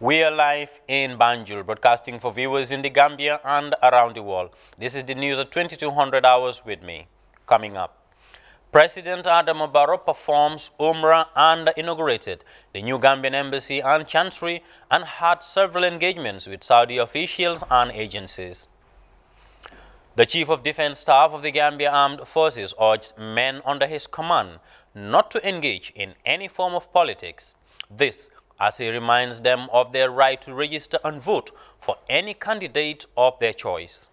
We are live in Banjul, broadcasting for viewers in the Gambia and around the world. This is the news at 2200 hours with me. Coming up, President Adama Barrow performs Umrah and inaugurated the new Gambian embassy and chancellery and had several engagements with Saudi officials and agencies. The Chief of Defense Staff of the Gambia Armed Forces urged men under his command not to engage in any form of politics. This as he reminds them of their right to register and vote for any candidate of their choice.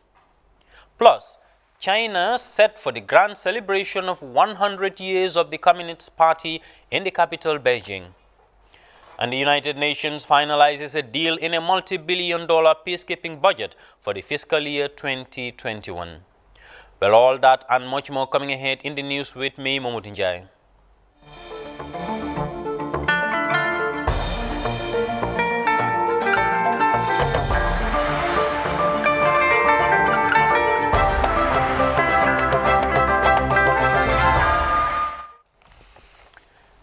Plus, China set for the grand celebration of 100 years of the Communist Party in the capital, Beijing. And the United Nations finalizes a deal in a multi-billion-dollar peacekeeping budget for the fiscal year 2021. Well, all that and much more coming ahead in the news with me, Mahmoud Njai.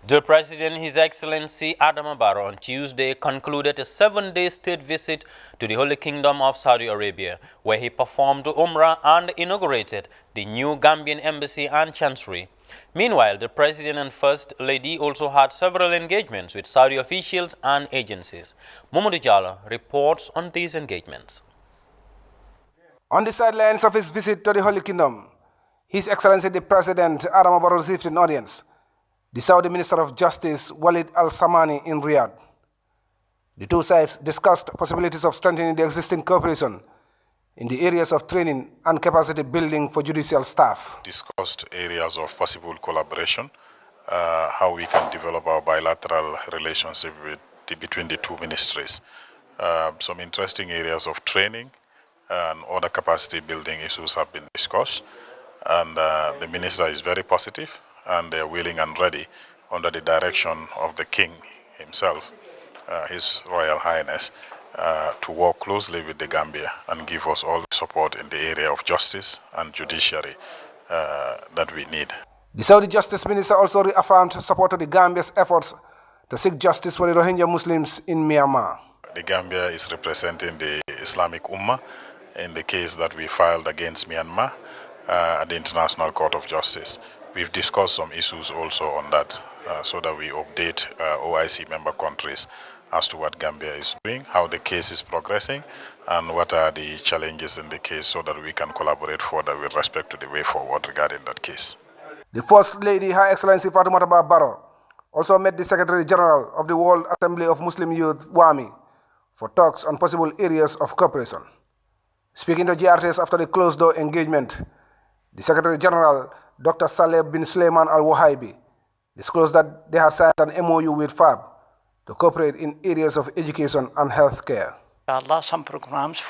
The President, His Excellency Adama Barrow, on Tuesday concluded a 7-day state visit to the Holy Kingdom of Saudi Arabia, where he performed Umrah and inaugurated the new Gambian embassy and chancellery. Meanwhile, the President and First Lady also had several engagements with Saudi officials and agencies. Mamadou Diallo reports on these engagements. On the sidelines of his visit to the Holy Kingdom, His Excellency the President Adama Barrow received an audience the Saudi Minister of Justice, Walid Al-Samani, in Riyadh. The two sides discussed possibilities of strengthening the existing cooperation in the areas of training and capacity building for judicial staff. Discussed areas of possible collaboration, how we can develop our bilateral relationship between the two ministries. Some interesting areas of training and other capacity building issues have been discussed, and the minister is very positive, and they are willing and ready, under the direction of the King himself, His Royal Highness, to work closely with the Gambia and give us all the support in the area of justice and judiciary that we need. The Saudi Justice Minister also reaffirmed support of the Gambia's efforts to seek justice for the Rohingya Muslims in Myanmar. The Gambia is representing the Islamic Ummah in the case that we filed against Myanmar at the International Court of Justice. We've discussed some issues also on that, so that we update OIC member countries as to what Gambia is doing, how the case is progressing, and what are the challenges in the case, so that we can collaborate further with respect to the way forward regarding that case. The First Lady, Her Excellency Fatoumata Bah Barrow, also met the Secretary General of the World Assembly of Muslim Youth, WAMI, for talks on possible areas of cooperation. Speaking to GRTS after the closed-door engagement, the Secretary General, Dr. Saleh bin Suleiman Al-Wahaibi, disclosed that they had signed an MOU with FAB to cooperate in areas of education and healthcare. Some programs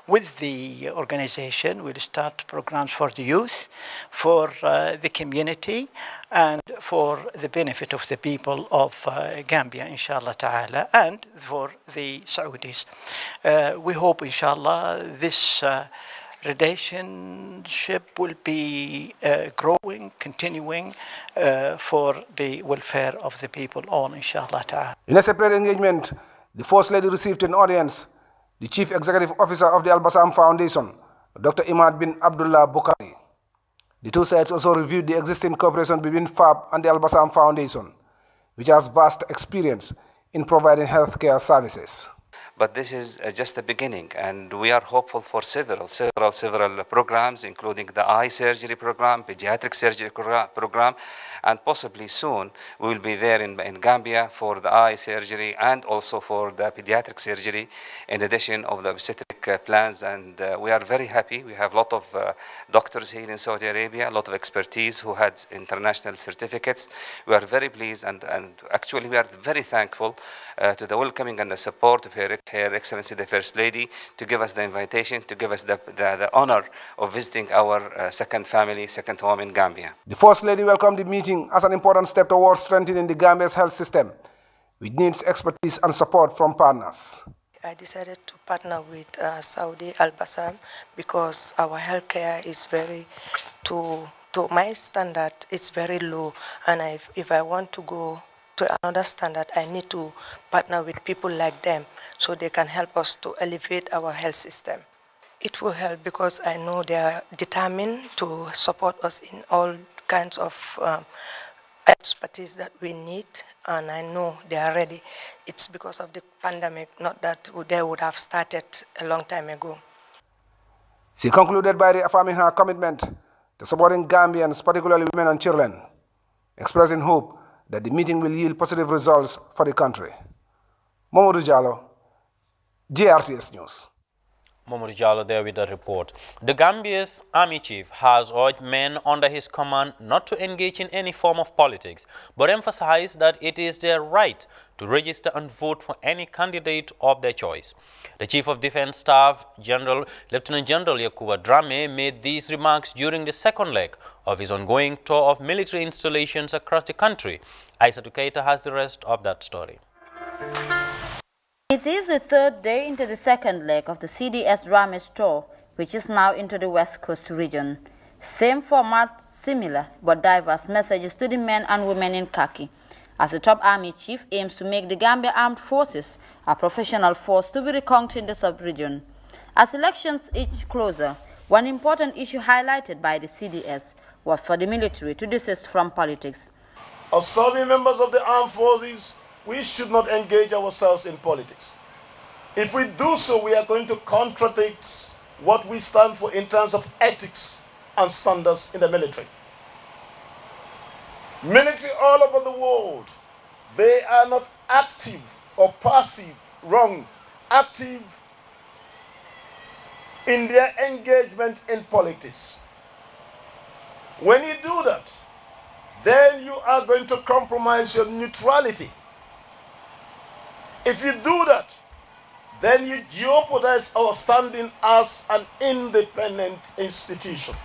with the organization. We'll start programs for the youth, for the community, and for the benefit of the people of Gambia, inshallah ta'ala, and for the Saudis. We hope, inshallah, this relationship will be growing, continuing for the welfare of the people all, inshallah ta'ala. In a separate engagement, the First Lady received an audience the Chief Executive Officer of the Al-Bassam Foundation, Dr. Imad bin Abdullah Bukhari. The two sides also reviewed the existing cooperation between FAB and the Al-Bassam Foundation, which has vast experience in providing healthcare services. But this is just the beginning, and we are hopeful for several programs, including the eye surgery program, pediatric surgery program, and possibly soon we will be there in Gambia for the eye surgery and also for the pediatric surgery, in addition of the obstetric plans. And we are very happy. We have a lot of doctors here in Saudi Arabia, a lot of expertise who had international certificates. We are very pleased, and actually we are very thankful to the welcoming and the support of Her Excellency the First Lady to give us the invitation, to give us the honor of visiting our second family, second home in Gambia. The First Lady welcomed the meeting as an important step towards strengthening the Gambia's health system, which needs expertise and support from partners. I decided to partner with Saudi Al-Bassam because our healthcare is very, to my standard, it's very low, and if I want to go to another standard, I need to partner with people like them so they can help us to elevate our health system. It will help because I know they are determined to support us in all kinds of expertise that we need, and I know they are ready. It's because of the pandemic, not that they would have started a long time ago. She concluded by reaffirming her commitment to supporting Gambians, particularly women and children, expressing hope that the meeting will yield positive results for the country. Mamadou Jallo, GRTS News. Mamadou Jallo there with the report. The Gambia's army chief has urged men under his command not to engage in any form of politics, but emphasized that it is their right to register and vote for any candidate of their choice. The Chief of Defense Staff, Lieutenant General Yakuba Drame, made these remarks during the second leg of his ongoing tour of military installations across the country. Aissatou Keita has the rest of that story. It is the third day into the second leg of the CDS Ramesh tour, which is now into the West Coast region. Same format, similar but diverse messages to the men and women in khaki, as the top army chief aims to make the Gambia Armed Forces a professional force to be reckoned in the sub-region. As elections inch closer, one important issue highlighted by the CDS was for the military to desist from politics. As serving members of the armed forces, we should not engage ourselves in politics. If we do so, we are going to contradict what we stand for in terms of ethics and standards in the military. Military all over the world, they are not active or passive, wrong, active in their engagement in politics. When you do that, then you are going to compromise your neutrality. If you do that, then you jeopardize our standing as an independent institution.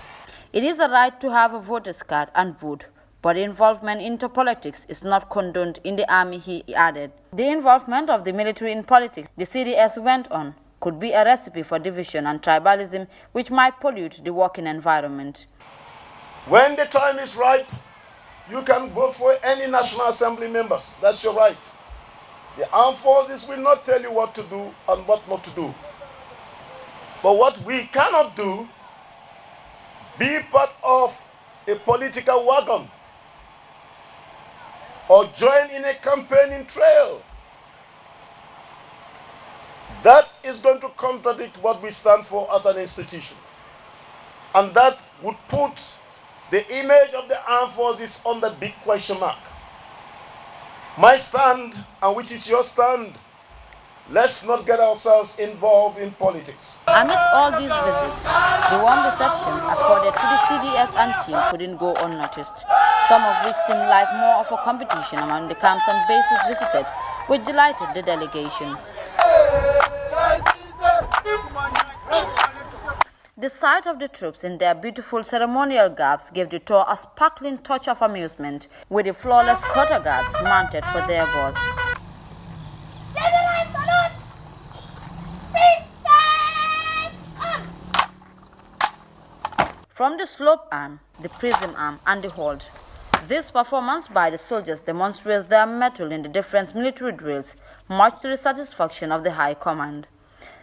It is a right to have a voter's card and vote, but involvement into politics is not condoned in the army, he added. The involvement of the military in politics, the CDS went on, could be a recipe for division and tribalism which might pollute the working environment. When the time is right, you can vote for any National Assembly members. That's your right. The armed forces will not tell you what to do and what not to do. But what we cannot do, be part of a political wagon or join in a campaigning trail. That is going to contradict what we stand for as an institution. And that would put the image of the armed forces on the big question mark. My stand, and which is your stand, let's not get ourselves involved in politics. Amidst all these visits, the warm receptions accorded to the CDS and team couldn't go unnoticed, some of which seemed like more of a competition among the camps and bases visited, which delighted the delegation. The sight of the troops in their beautiful ceremonial garbs gave the tour a sparkling touch of amusement, with the flawless quarter guards mounted for their boss. From the slope arm, the prism arm, and the hold, this performance by the soldiers demonstrates their mettle in the different military drills, much to the satisfaction of the High Command.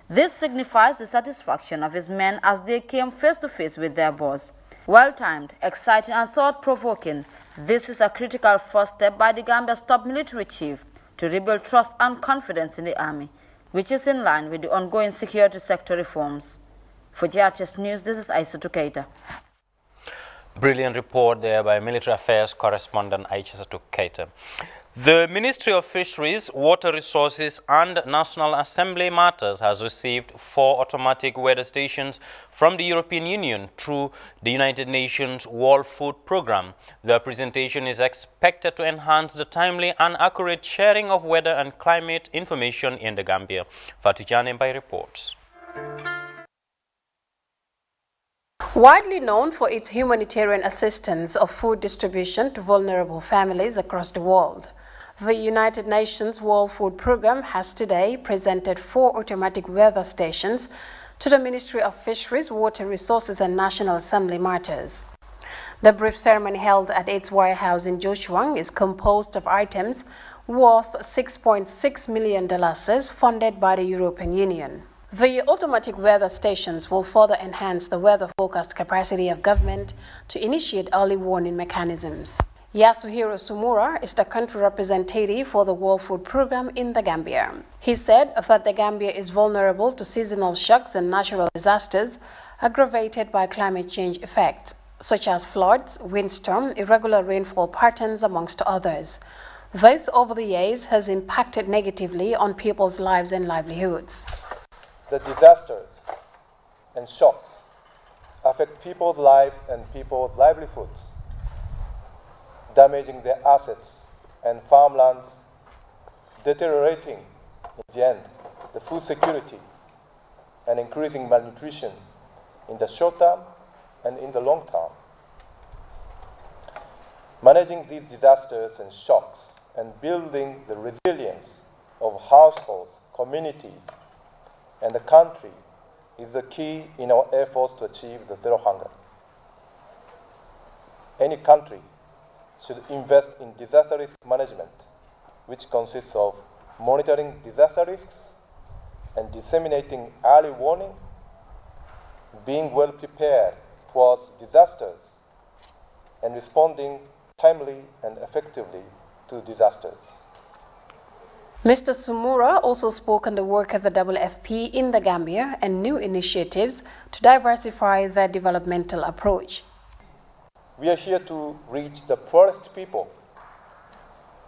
This signifies the satisfaction of his men as they came face to face with their boss. Well-timed, exciting and thought-provoking, this is a critical first step by the Gambia's top military chief to rebuild trust and confidence in the army, which is in line with the ongoing security sector reforms. For GRTS News, this is Aissatou Keita. Brilliant report there by Military Affairs correspondent Aissatou Keita. The Ministry of Fisheries, Water Resources and National Assembly Matters has received 4 automatic weather stations from the European Union through the United Nations World Food Programme. The presentation is expected to enhance the timely and accurate sharing of weather and climate information in the Gambia. Fatou Jane by reports. Widely known for its humanitarian assistance of food distribution to vulnerable families across the world, the United Nations World Food Programme has today presented 4 automatic weather stations to the Ministry of Fisheries, Water Resources and National Assembly Matters. The brief ceremony held at its warehouse in Joshua is composed of items worth $6.6 million funded by the European Union. The automatic weather stations will further enhance the weather forecast capacity of government to initiate early warning mechanisms. Yasuhiro Sumura is the country representative for the World Food Programme in the Gambia. He said that the Gambia is vulnerable to seasonal shocks and natural disasters aggravated by climate change effects, such as floods, windstorm, irregular rainfall patterns, amongst others. This, over the years, has impacted negatively on people's lives and livelihoods. The disasters and shocks affect people's lives and people's livelihoods, damaging their assets and farmlands, deteriorating, in the end, the food security, and increasing malnutrition in the short term and in the long term. Managing these disasters and shocks and building the resilience of households, communities, and the country is the key in our efforts to achieve the zero hunger. Any country should invest in disaster risk management, which consists of monitoring disaster risks and disseminating early warning, being well prepared towards disasters, and responding timely and effectively to disasters. Mr. Sumura also spoke on the work of the WFP in the Gambia and new initiatives to diversify their developmental approach. We are here to reach the poorest people,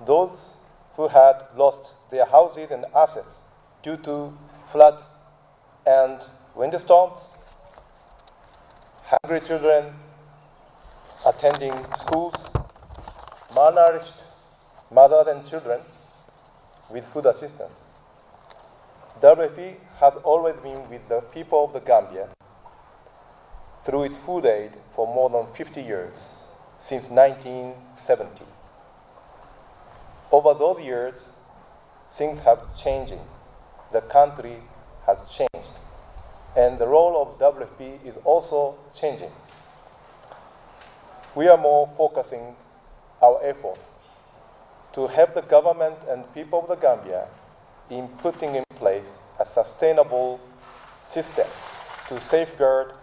those who had lost their houses and assets due to floods and windstorms, hungry children attending schools, malnourished mothers and children with food assistance. WFP has always been with the people of the Gambia through its food aid for more than 50 years, since 1970. Over those years, things have changed. The country has changed, and the role of WFP is also changing. We are more focusing our efforts to help the government and people of the Gambia in putting in place a sustainable system to safeguard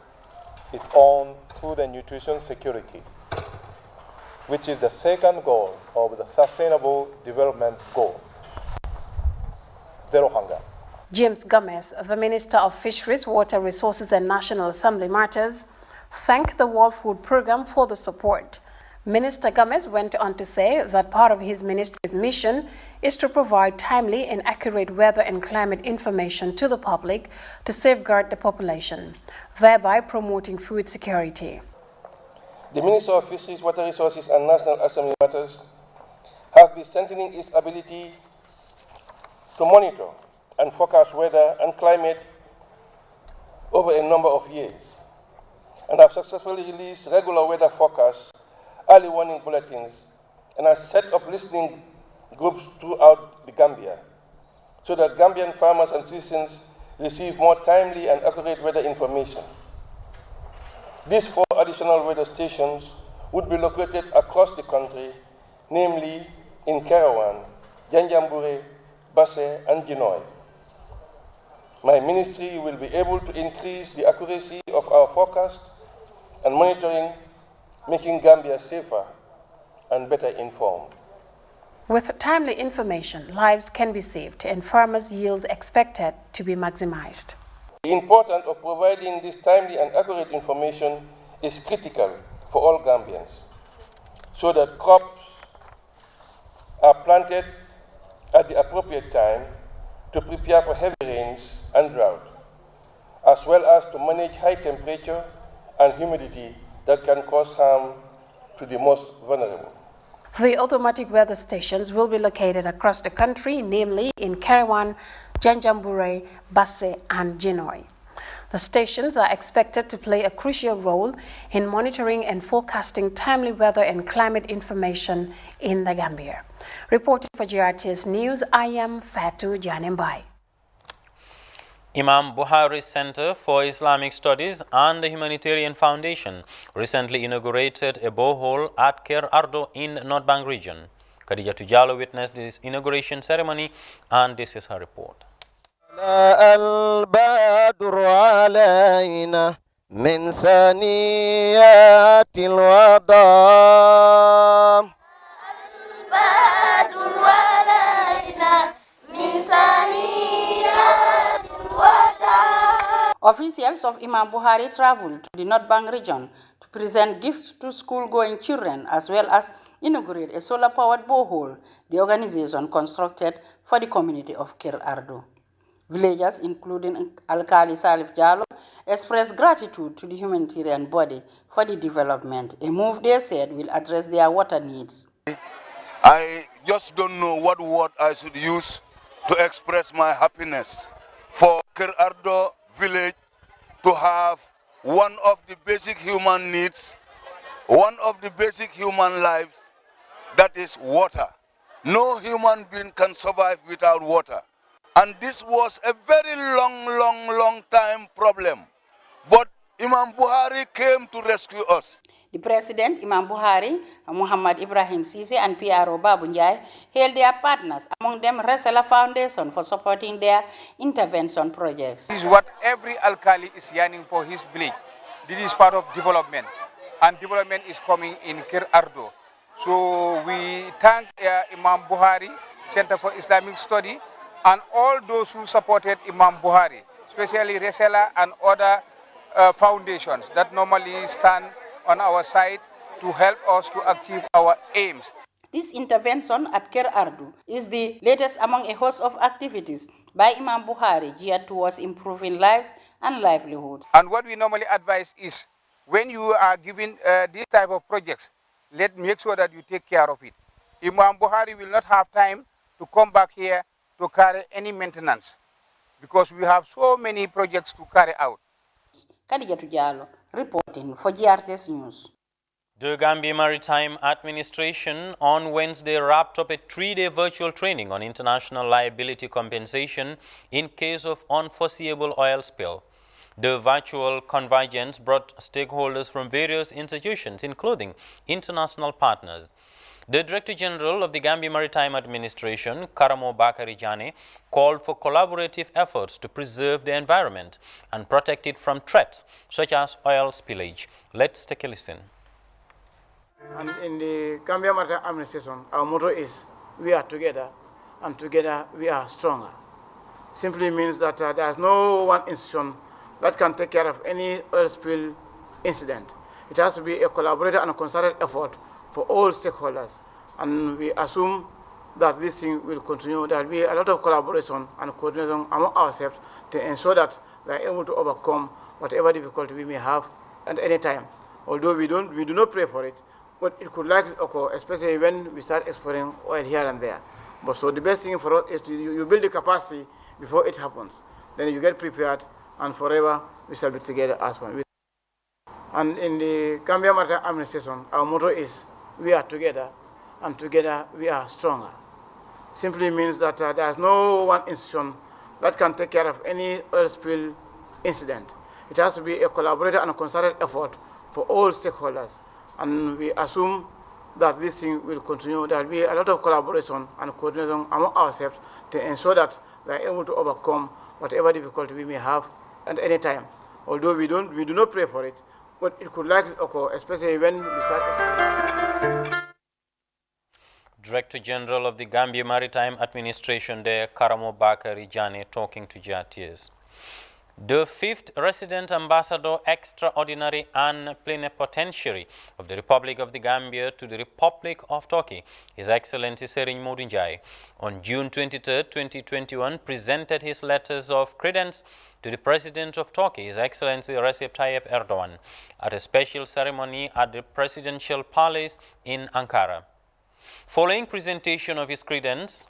its own food and nutrition security, which is the second goal of the Sustainable Development Goal, zero hunger. James Gomez, the Minister of Fisheries, Water Resources and National Assembly Matters, thanked the World Food Programme for the support. Minister Gomez went on to say that part of his ministry's mission is to provide timely and accurate weather and climate information to the public to safeguard the population, thereby promoting food security. The Minister of Fisheries, Water Resources and National Assembly Matters has been strengthening its ability to monitor and forecast weather and climate over a number of years, and have successfully released regular weather forecasts, early warning bulletins, and has set up listening groups throughout the Gambia so that Gambian farmers and citizens receive more timely and accurate weather information. These 4 additional weather stations would be located across the country, namely in Karawan, Janjambure, Basse, and Ginoy. My ministry will be able to increase the accuracy of our forecast and monitoring, making Gambia safer and better informed. With timely information, lives can be saved and farmers' yield expected to be maximized. The importance of providing this timely and accurate information is critical for all Gambians, so that crops are planted at the appropriate time to prepare for heavy rains and drought, as well as to manage high temperature and humidity that can cause harm to the most vulnerable. The automatic weather stations will be located across the country, namely in Karawan, Janjambure, Basse, and Ginoy. The stations are expected to play a crucial role in monitoring and forecasting timely weather and climate information in the Gambia. Reporting for GRTS News, I am Fatu Janembai. Imam Buhari Center for Islamic Studies and the Humanitarian Foundation recently inaugurated a borehole at Ker Ardo in North Bank region. Khadija Tujalo witnessed this inauguration ceremony, and this is her report. من ثنيات الوداع البدر علينا من ثنيات الوداع. Officials of Imam Buhari traveled to the North Bank region to present gifts to school-going children as well as inaugurate a solar-powered borehole the organization constructed for the community of Ker Ardo. Villagers, including Alkali Salif Jallo, expressed gratitude to the humanitarian body for the development, a move they said will address their water needs. I just don't know what word I should use to express my happiness for Ker Ardo village to have one of the basic human needs, one of the basic human lives, that is water. No human being can survive without water. And this was a very long time problem. But Imam Buhari came to rescue us. The President, Imam Buhari, Muhammad Ibrahim Sisi, and PRO Babu Njai hailed their partners, among them Resala Foundation, for supporting their intervention projects. This is what every alkali is yearning for his village. This is part of development, and development is coming in Ker Ardo. So we thank Imam Buhari Center for Islamic Study and all those who supported Imam Buhari, especially Resela and other foundations that normally stand on our side to help us to achieve our aims. This intervention at Ker Ardo is the latest among a host of activities by Imam Buhari geared towards improving lives and livelihoods. And what we normally advise is, when you are given this type of projects, make sure that you take care of it. Imam Buhari will not have time to come back here to carry any maintenance, because we have so many projects to carry out. Khadija Tujalo, reporting for GRTS News. The Gambia Maritime Administration on Wednesday wrapped up a 3-day virtual training on international liability compensation in case of unforeseeable oil spill. The virtual convergence brought stakeholders from various institutions, including international partners. The Director General of the Gambia Maritime Administration, Karamo Bakari Jane, called for collaborative efforts to preserve the environment and protect it from threats such as oil spillage. Let's take a listen. And in the Gambia Maritime Administration, our motto is, we are together, and together we are stronger. Simply means that there is no one institution that can take care of any oil spill incident. It has to be a collaborative and a concerted effort for all stakeholders, and we assume that this thing will continue. There will be a lot of collaboration and coordination among ourselves to ensure that we are able to overcome whatever difficulty we may have at any time. Although we do not pray for it, but it could likely occur, especially when we start exporting oil here and there. But so the best thing for us is to you build the capacity before it happens. Then you get prepared, and forever we shall be together as one. And in the Gambia Maritime Administration, our motto is, we are together, and together we are stronger. Simply means that there is no one institution that can take care of any oil spill incident. It has to be a collaborative and a concerted effort for all stakeholders, and we assume that this thing will continue. There will be a lot of collaboration and coordination among ourselves to ensure that we are able to overcome whatever difficulty we may have at any time. Although we do not pray for it, but it could likely occur, especially when we start. Director General of the Gambia Maritime Administration there, Karamo Bakari Jane, talking to GRTS. The 5th Resident Ambassador Extraordinary and Plenipotentiary of the Republic of the Gambia to the Republic of Turkey, His Excellency Serigne Modou Njie, on June 23, 2021, presented his letters of credence to the President of Turkey, His Excellency Recep Tayyip Erdogan, at a special ceremony at the Presidential Palace in Ankara. Following presentation of his credence,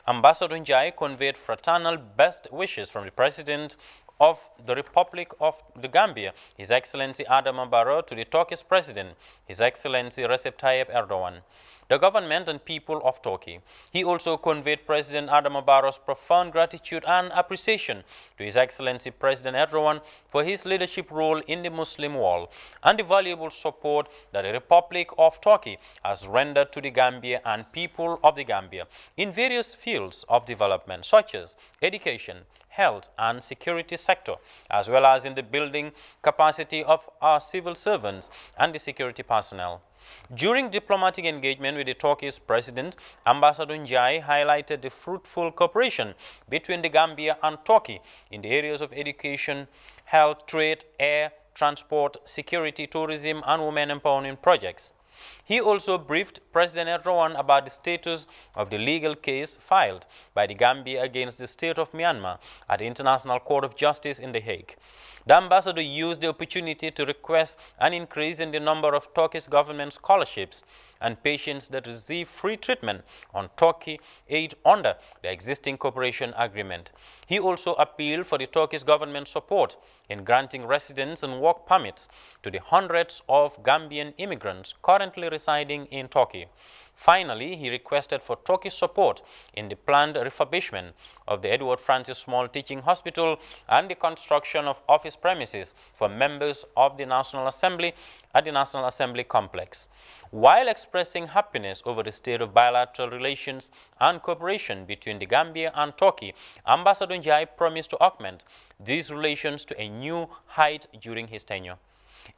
Ambassador Njie conveyed fraternal best wishes from the President of the Republic of the Gambia, His Excellency Adama Barrow, to the Turkish President, His Excellency Recep Tayyip Erdogan, the government and people of Turkey. He also conveyed President Adama Barrow's profound gratitude and appreciation to His Excellency President Erdogan for his leadership role in the Muslim world and the valuable support that the Republic of Turkey has rendered to the Gambia and people of the Gambia in various fields of development such as education, health and security sector, as well as in the building capacity of our civil servants and the security personnel. During diplomatic engagement with the Turkish President, Ambassador Njai highlighted the fruitful cooperation between the Gambia and Turkey in the areas of education, health, trade, air, transport, security, tourism, and women empowerment projects. He also briefed President Erdogan about the status of the legal case filed by the Gambia against the state of Myanmar at the International Court of Justice in The Hague. The ambassador used the opportunity to request an increase in the number of Turkish government scholarships and patients that receive free treatment on Turkey aid under the existing cooperation agreement. He also appealed for the Turkish government support in granting residence and work permits to the hundreds of Gambian immigrants currently residing in Turkey. Finally, he requested for Turkish support in the planned refurbishment of the Edward Francis Small Teaching Hospital and the construction of office premises for members of the National Assembly at the National Assembly complex. While expressing happiness over the state of bilateral relations and cooperation between the Gambia and Turkey, Ambassador Njai promised to augment these relations to a new height during his tenure.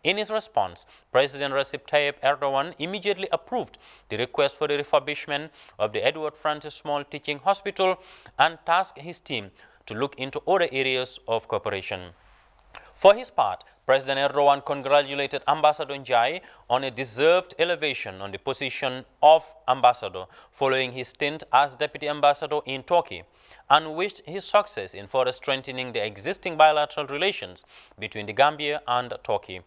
In his response, President Recep Tayyip Erdogan immediately approved the request for the refurbishment of the Edward Francis Small Teaching Hospital and tasked his team to look into other areas of cooperation. For his part, President Erdogan congratulated Ambassador Njai on a deserved elevation on the position of ambassador following his stint as deputy ambassador in Turkey, and wished his success in further strengthening the existing bilateral relations between the Gambia and Turkey.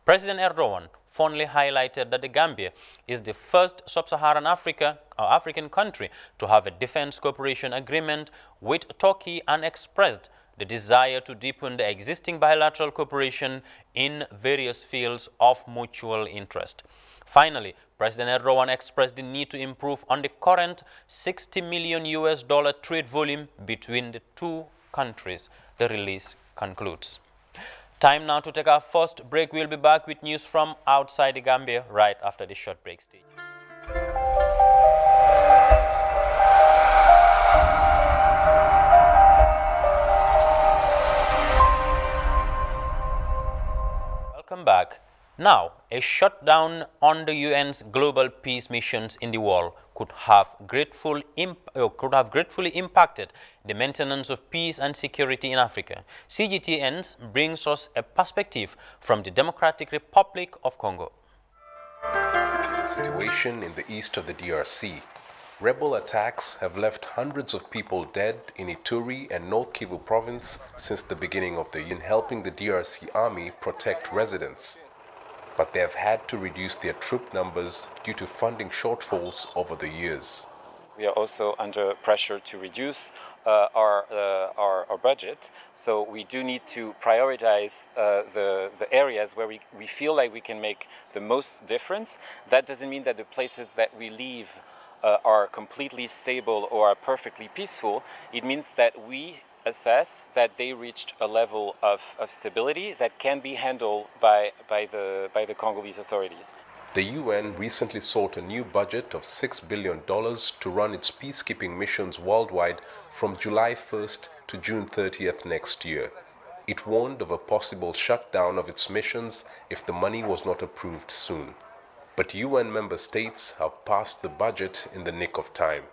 President Erdogan fondly highlighted that the Gambia is the first sub-Saharan African country to have a defense cooperation agreement with Turkey and expressed the desire to deepen the existing bilateral cooperation in various fields of mutual interest. Finally, President Erdogan expressed the need to improve on the current $60 million trade volume between the two countries. The release concludes. Time now to take our first break. We'll be back with news from outside the Gambia right after this short break stage. Welcome back. Now, a shutdown on the UN's global peace missions in the world could have gratefully impacted the maintenance of peace and security in Africa. CGTN brings us a perspective from the Democratic Republic of Congo. The situation in the east of the DRC. Rebel attacks have left hundreds of people dead in Ituri and North Kivu province since the beginning of the year, in helping the DRC army protect residents. But they have had to reduce their troop numbers due to funding shortfalls over the years. We are also under pressure to reduce our budget, so we do need to prioritize the areas where we feel like we can make the most difference. That doesn't mean that the places that we leave are completely stable or are perfectly peaceful. It means that we assess that they reached a level of stability that can be handled by the Congolese authorities. The UN recently sought a new budget of $6 billion to run its peacekeeping missions worldwide from July 1st to June 30th next year. It warned of a possible shutdown of its missions if the money was not approved soon. But UN member states have passed the budget in the nick of time.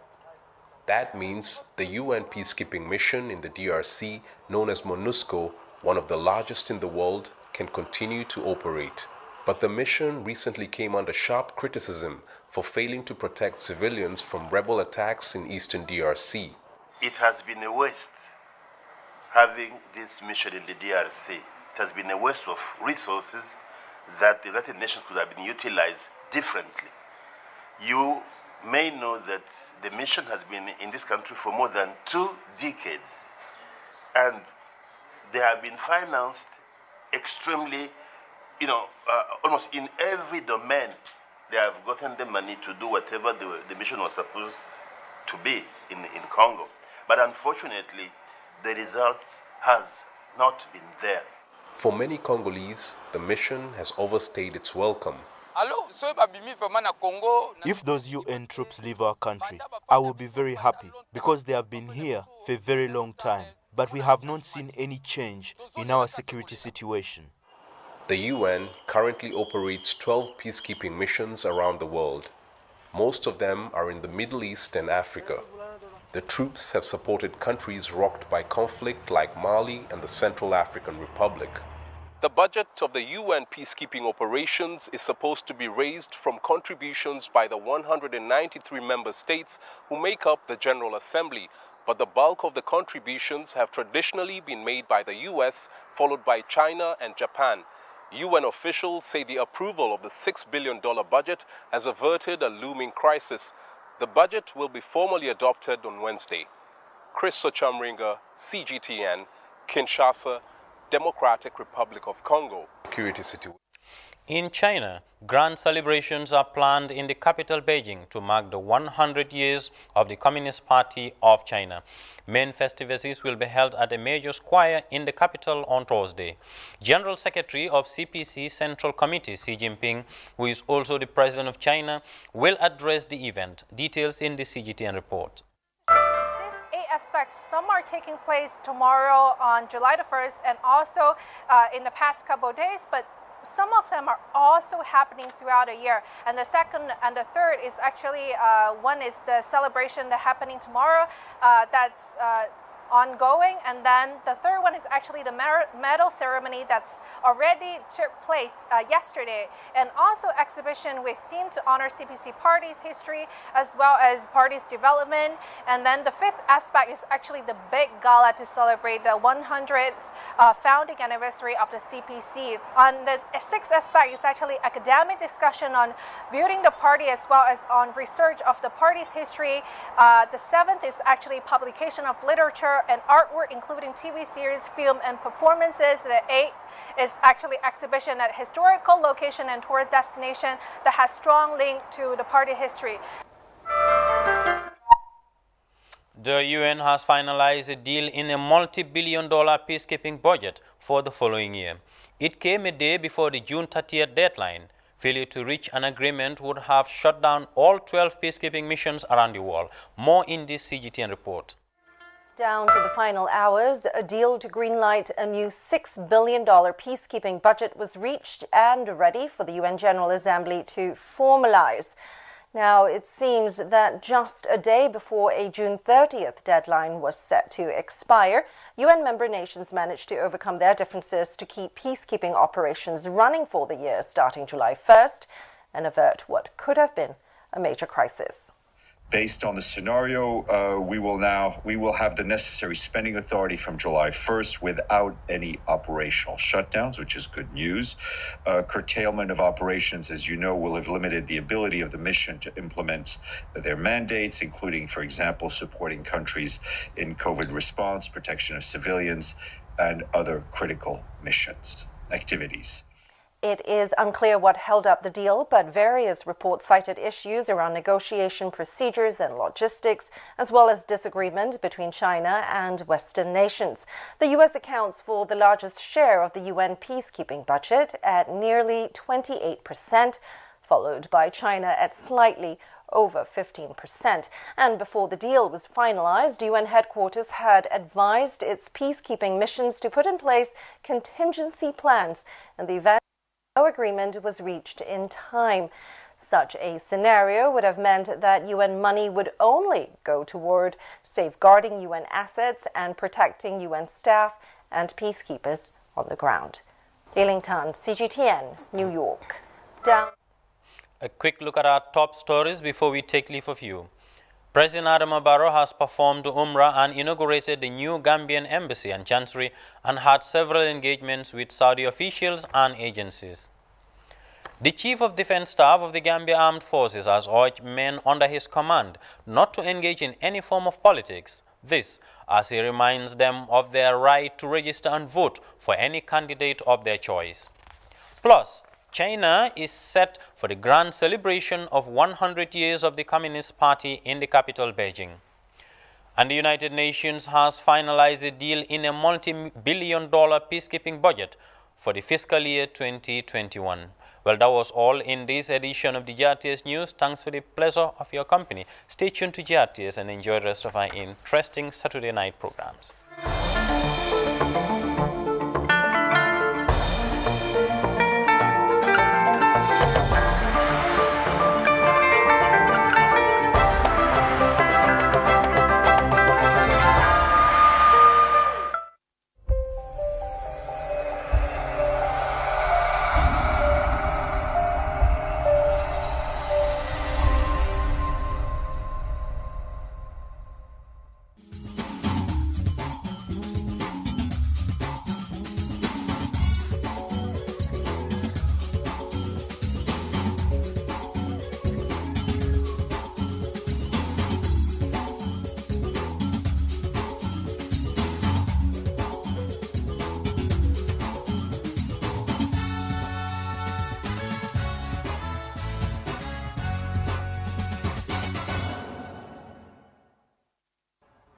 That means the UN peacekeeping mission in the DRC, known as MONUSCO, one of the largest in the world, can continue to operate. But the mission recently came under sharp criticism for failing to protect civilians from rebel attacks in eastern DRC. It has been a waste having this mission in the DRC. It has been a waste of resources that the United Nations could have been utilized differently. You may know that the mission has been in this country for more than 2 decades, and they have been financed extremely, almost in every domain. They have gotten the money to do whatever the mission was supposed to be in Congo. But unfortunately, the result has not been there. For many Congolese, the mission has overstayed its welcome. If those UN troops leave our country, I will be very happy because they have been here for a very long time. But we have not seen any change in our security situation. The UN currently operates 12 peacekeeping missions around the world. Most of them are in the Middle East and Africa. The troops have supported countries rocked by conflict like Mali and the Central African Republic. The budget of the UN peacekeeping operations is supposed to be raised from contributions by the 193 member states who make up the General Assembly, but the bulk of the contributions have traditionally been made by the US, followed by China and Japan. UN officials say the approval of the $6 billion budget has averted a looming crisis. The budget will be formally adopted on Wednesday. Chris Sochamringa, CGTN, Kinshasa, Democratic Republic of Congo. Security situation. In China, grand celebrations are planned in the capital Beijing to mark the 100 years of the Communist Party of China. Main festivities will be held at a major square in the capital on Thursday. General Secretary of CPC Central Committee Xi Jinping, who is also the President of China, will address the event. Details in the CGTN report. Some are taking place tomorrow on July the 1st and also in the past couple of days, but some of them are also happening throughout the year. And the second and the third is actually, one is the celebration that's happening tomorrow that's ongoing, and then the third one is actually the medal ceremony that's already took place yesterday, and also exhibition with theme to honor CPC party's history as well as party's development. And then the fifth aspect is actually the big gala to celebrate the 100th founding anniversary of the CPC. On the sixth aspect is actually academic discussion on building the party as well as on research of the party's history. The seventh is actually publication of literature and artwork, including TV series, film, and performances. The eighth is actually exhibition at historical location and tourist destination that has strong link to the party history. The UN has finalized a deal in a multi-billion-dollar peacekeeping budget for the following year. It came a day before the June 30th deadline. Failure to reach an agreement would have shut down all 12 peacekeeping missions around the world. More in this CGTN report. Down to the final hours, a deal to greenlight a new $6 billion peacekeeping budget was reached and ready for the UN General Assembly to formalize. Now, it seems that just a day before a June 30th deadline was set to expire, UN member nations managed to overcome their differences to keep peacekeeping operations running for the year starting July 1st and avert what could have been a major crisis. Based on the scenario, we will have the necessary spending authority from July 1st without any operational shutdowns, which is good news. Curtailment of operations, as you know, will have limited the ability of the mission to implement their mandates, including, for example, supporting countries in COVID response, protection of civilians, and other critical missions, activities. It is unclear what held up the deal, but various reports cited issues around negotiation procedures and logistics, as well as disagreement between China and Western nations. The U.S. accounts for the largest share of the UN peacekeeping budget at nearly 28%, followed by China at slightly over 15%. And before the deal was finalized, UN headquarters had advised its peacekeeping missions to put in place contingency plans in the event no agreement was reached in time. Such a scenario would have meant that UN money would only go toward safeguarding UN assets and protecting UN staff and peacekeepers on the ground. Li-Ling Tan, CGTN, New York. Down. A quick look at our top stories before we take leave of you. President Adama Barrow has performed Umrah and inaugurated the new Gambian embassy and chancery and had several engagements with Saudi officials and agencies. The Chief of Defense Staff of the Gambia Armed Forces has urged men under his command not to engage in any form of politics. This as he reminds them of their right to register and vote for any candidate of their choice. Plus, China is set for the grand celebration of 100 years of the Communist Party in the capital, Beijing. And the United Nations has finalized a deal in a multi-billion-dollar peacekeeping budget for the fiscal year 2021. Well, that was all in this edition of the GRTS News. Thanks for the pleasure of your company. Stay tuned to GRTS and enjoy the rest of our interesting Saturday night programs.